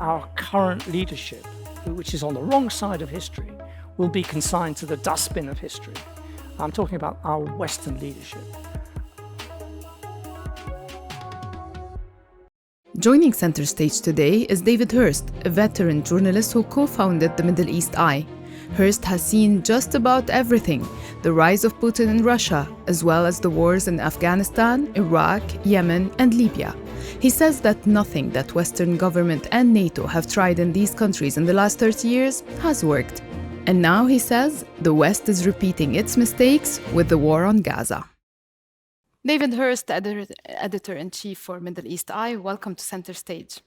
our current leadership, which is on the wrong side of history, will be consigned to the dustbin of history. I'm talking about our Western leadership. Joining Center Stage today is David Hurst, a veteran journalist who co-founded the Middle East Eye. Hurst has seen just about everything: the rise of Putin in Russia, as well as the wars in Afghanistan, Iraq, Yemen, and Libya. He says that nothing that Western government and NATO have tried in these countries in the last 30 years has worked. And now, he says, the West is repeating its mistakes with the war on Gaza. David Hurst, editor-in-chief for Middle East Eye, welcome to Center Stage.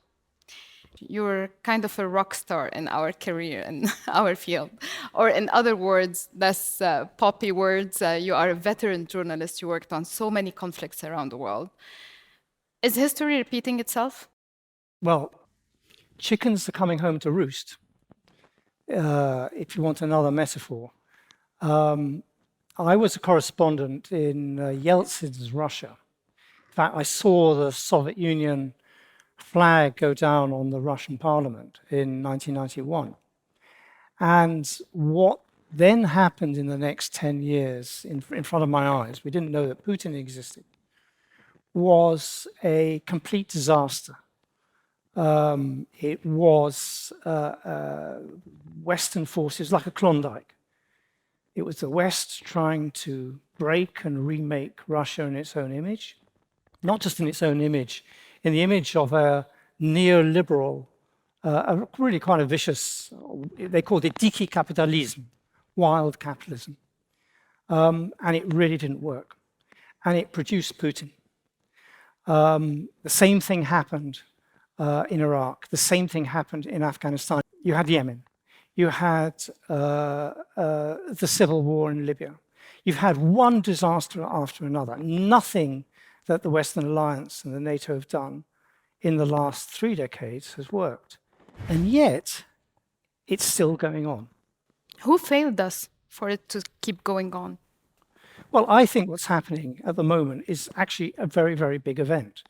You're kind of a rock star in our career, in our field. Or in other words, less poppy words, you are a veteran journalist. You worked on so many conflicts around the world. Is history repeating itself? Well, chickens are coming home to roost, if you want another metaphor. I was a correspondent in Yeltsin's Russia. In fact, I saw the Soviet Union flag go down on the Russian parliament in 1991. And what then happened in the next 10 years in front of my eyes, we didn't know that Putin existed, was a complete disaster. It was Western forces, like a Klondike. It was the West trying to break and remake Russia in its own image, not just in its own image, in the image of a neoliberal, a really kind of vicious, they called it diki capitalism, wild capitalism. And it really didn't work. And it produced Putin. The same thing happened in Iraq. The same thing happened in Afghanistan. You had Yemen. You had the civil war in Libya. You've had one disaster after another. Nothing that the Western Alliance and the NATO have done in the last 3 decades has worked. And yet, it's still going on. Who failed us for it to keep going on? Well, I think what's happening at the moment is actually a very, very big event.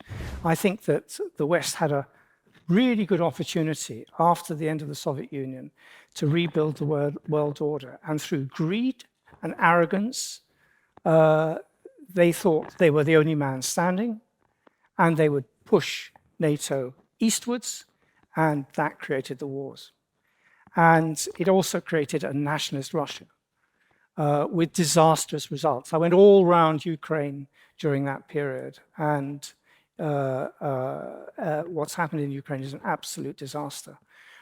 I think that the West had a really good opportunity after the end of the Soviet Union to rebuild the world order. And through greed and arrogance, they thought they were the only man standing, and they would push NATO eastwards, and that created the wars. And it also created a nationalist Russia with disastrous results. I went all around Ukraine during that period, and what's happened in Ukraine is an absolute disaster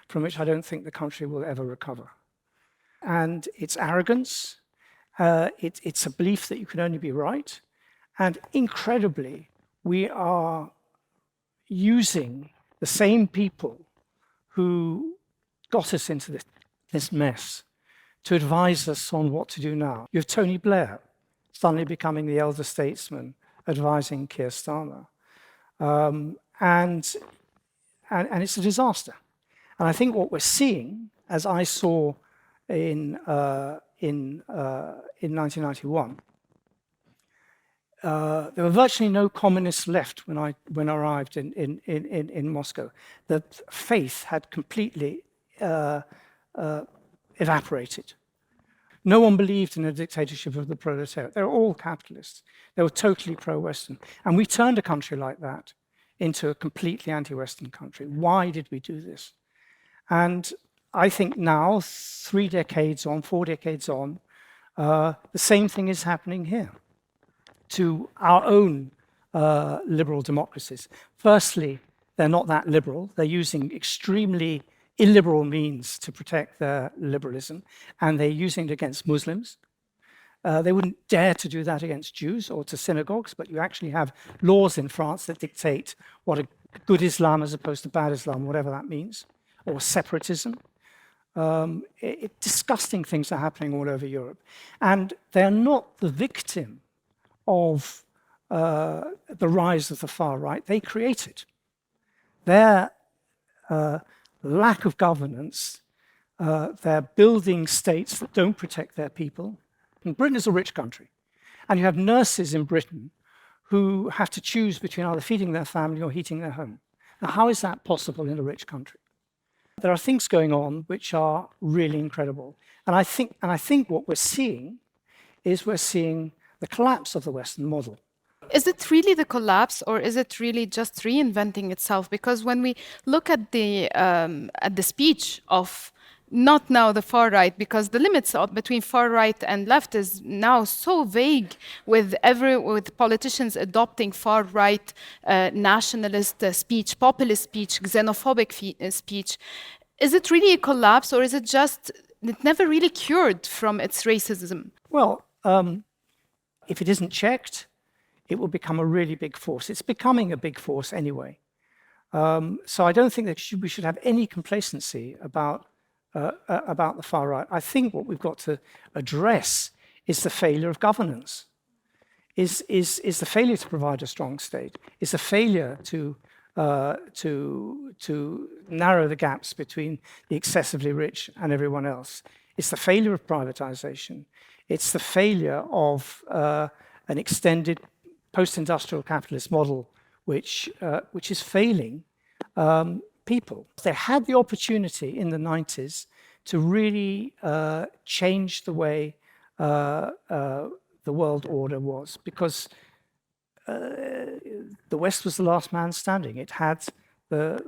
from which I don't think the country will ever recover. And it's arrogance, it's a belief that you can only be right, and incredibly, we are using the same people who got us into this mess to advise us on what to do now. You have Tony Blair suddenly becoming the elder statesman advising Keir Starmer. And it's a disaster. And I think what we're seeing, as I saw in 1991, there were virtually no communists left when I arrived in Moscow. The faith had completely evaporated. No one believed in a dictatorship of the proletariat. They were all capitalists. They were totally pro-Western. And we turned a country like that into a completely anti-Western country. Why did we do this? And I think now, 3 decades on, 4 decades on, the same thing is happening here to our own liberal democracies. Firstly, they're not that liberal. They're using extremely illiberal means to protect their liberalism, and they're using it against Muslims. They wouldn't dare to do that against Jews or to synagogues, but you actually have laws in France that dictate what a good Islam as opposed to bad Islam, whatever that means, or separatism. Disgusting things are happening all over Europe. And they're not the victim of the rise of the far right. They create it. Their lack of governance, they're building states that don't protect their people. And Britain is a rich country. And you have nurses in Britain who have to choose between either feeding their family or heating their home. Now, how is that possible in a rich country? there are things going on which are really incredible. And I think what we're seeing is we're seeing the collapse of the Western model. Is it really the collapse, or is it really just reinventing itself? Because when we look at the speech of not now the far right, because the limits between far right and left is now so vague, with politicians adopting far right nationalist speech, populist speech, xenophobic speech. Is it really a collapse, or is it just it never really cured from its racism? Well, if it isn't checked, it will become a really big force. It's becoming a big force anyway. So I don't think that we should have any complacency about the far right. I think what we've got to address is the failure of governance, is the failure to provide a strong state, is the failure to narrow the gaps between the excessively rich and everyone else. It's the failure of privatization. It's the failure of an extended post-industrial capitalist model, which is failing people. They had the opportunity in the 90s to really change the way the world order was, because the West was the last man standing. It had a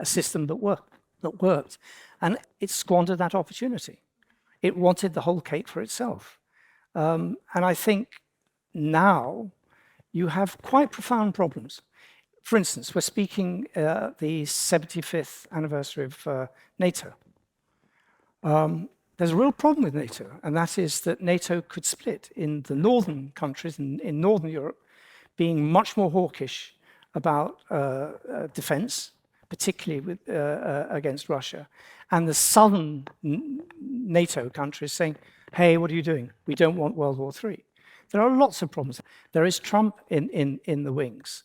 system that worked, and it squandered that opportunity. It wanted the whole cake for itself. And I think now you have quite profound problems. For instance, we're speaking the 75th anniversary of NATO. There's a real problem with NATO, and that is that NATO could split in the northern countries, in Northern Europe, being much more hawkish about defense, particularly against Russia, and the southern NATO countries saying, hey, what are you doing? We don't want World War III. There are lots of problems. There is Trump in the wings.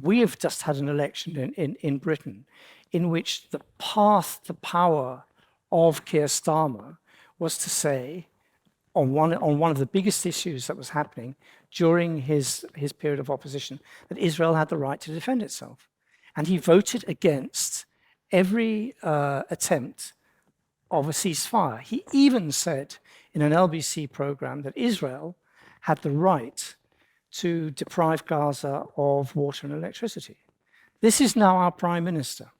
We have just had an election in Britain in which the path to power of Keir Starmer was to say, on one of the biggest issues that was happening during his period of opposition, that Israel had the right to defend itself. And he voted against every attempt of a ceasefire. He even said in an LBC program that Israel had the right to deprive Gaza of water and electricity. This is now our prime minister.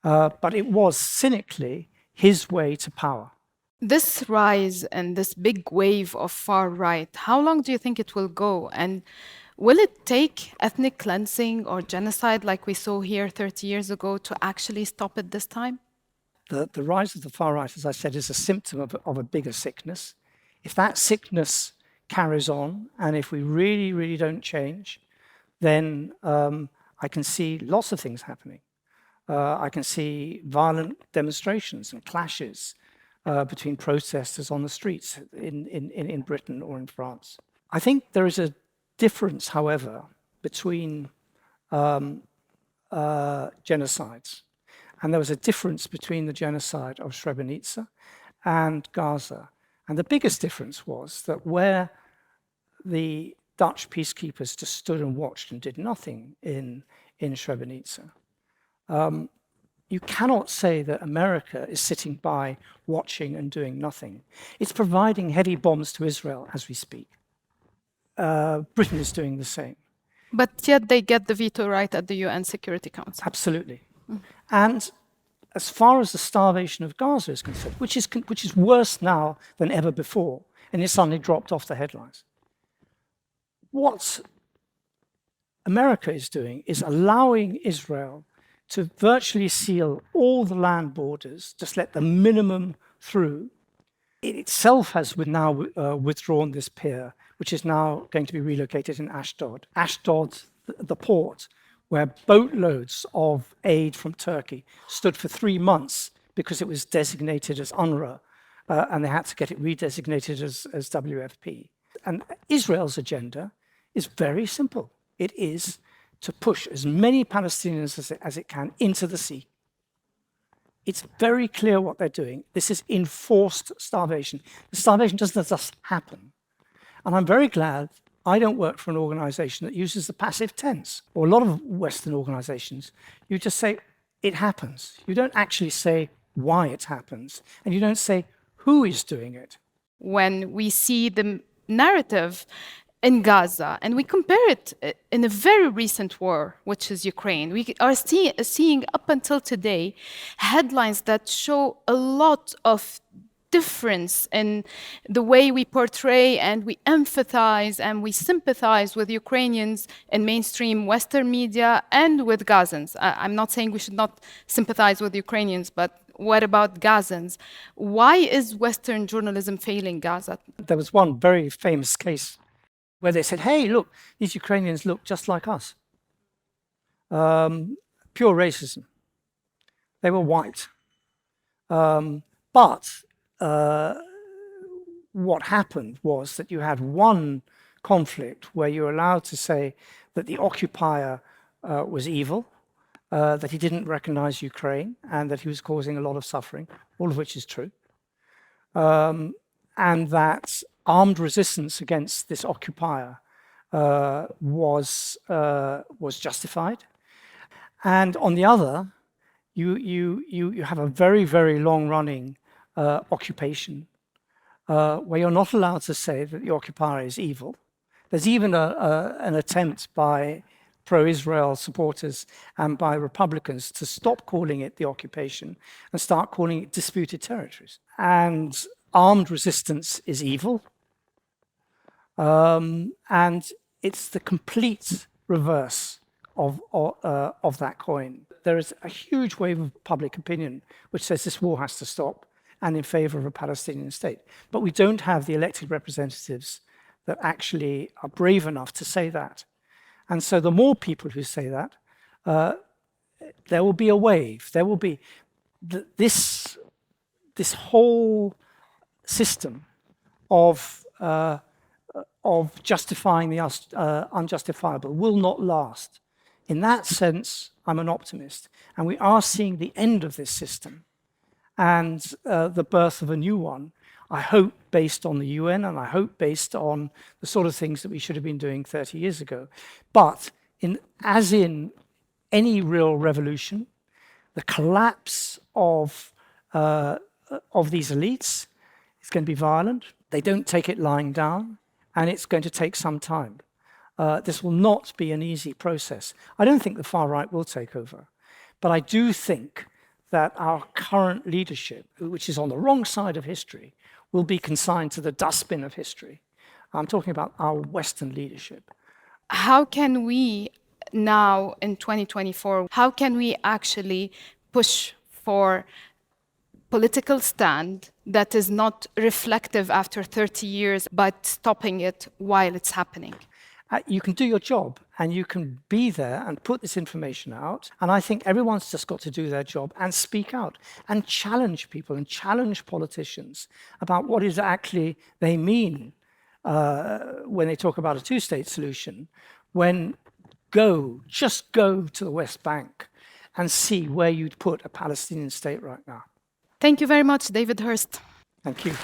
But it was cynically his way to power. This rise and this big wave of far right, how long do you think it will go? And will it take ethnic cleansing or genocide like we saw here 30 years ago to actually stop it this time? The rise of the far right, as I said, is a symptom of a bigger sickness. If that sickness carries on, and if we really, really don't change, then I can see lots of things happening. I can see violent demonstrations and clashes between protesters on the streets in Britain or in France. I think there is a difference, however, between genocides. And there was a difference between the genocide of Srebrenica and Gaza. And the biggest difference was that where the Dutch peacekeepers just stood and watched and did nothing in Srebrenica, you cannot say that America is sitting by watching and doing nothing. It's providing heavy bombs to Israel as we speak. Britain is doing the same. But yet they get the veto right at the UN Security Council. Absolutely. And as far as the starvation of Gaza is concerned, which is worse now than ever before, and it suddenly dropped off the headlines, what America is doing is allowing Israel to virtually seal all the land borders, just let the minimum through. It itself has now withdrawn this pier, which is now going to be relocated in Ashdod. Ashdod, the port, where boatloads of aid from Turkey stood for 3 months because it was designated as UNRWA, and they had to get it redesignated as WFP. And Israel's agenda is very simple. It is to push as many Palestinians as it can into the sea. It's very clear what they're doing. This is enforced starvation. The starvation doesn't just happen. And I'm very glad I don't work for an organization that uses the passive tense, or a lot of Western organizations. You just say, it happens. You don't actually say why it happens, and you don't say who is doing it. When we see the narrative in Gaza and we compare it in a very recent war, which is Ukraine, we are seeing up until today headlines that show a lot of difference in the way we portray and we empathize and we sympathize with Ukrainians in mainstream Western media and with Gazans. I'm not saying we should not sympathize with Ukrainians, but what about Gazans? Why is Western journalism failing Gaza? There was one very famous case where they said, hey, look, these Ukrainians look just like us. Pure racism. They were white. But what happened was that you had one conflict where you're allowed to say that the occupier was evil, that he didn't recognize Ukraine, and that he was causing a lot of suffering, all of which is true, and that armed resistance against this occupier was justified. And on the other, you have a very, very long-running occupation where you're not allowed to say that the occupier is evil. There's even an attempt by pro-Israel supporters and by Republicans to stop calling it the occupation and start calling it disputed territories. And armed resistance is evil. And it's the complete reverse of that coin. There is a huge wave of public opinion which says this war has to stop and in favor of a Palestinian state. But we don't have the elected representatives that actually are brave enough to say that. And so the more people who say that, there will be a wave. There will be this whole system of justifying the unjustifiable will not last. In that sense, I'm an optimist. And we are seeing the end of this system and the birth of a new one, I hope based on the UN, and I hope based on the sort of things that we should have been doing 30 years ago. But as in any real revolution, the collapse of these elites is going to be violent. They don't take it lying down, and it's going to take some time. This will not be an easy process. I don't think the far right will take over, but I do think that our current leadership, which is on the wrong side of history, will be consigned to the dustbin of history. I'm talking about our Western leadership. How can we now in 2024, how can we actually push for political stand that is not reflective after 30 years, but stopping it while it's happening? You can do your job and you can be there and put this information out. And I think everyone's just got to do their job and speak out and challenge people and challenge politicians about what is actually they mean when they talk about a two-state solution. Just go to the West Bank and see where you'd put a Palestinian state right now. Thank you very much, David Hurst. Thank you.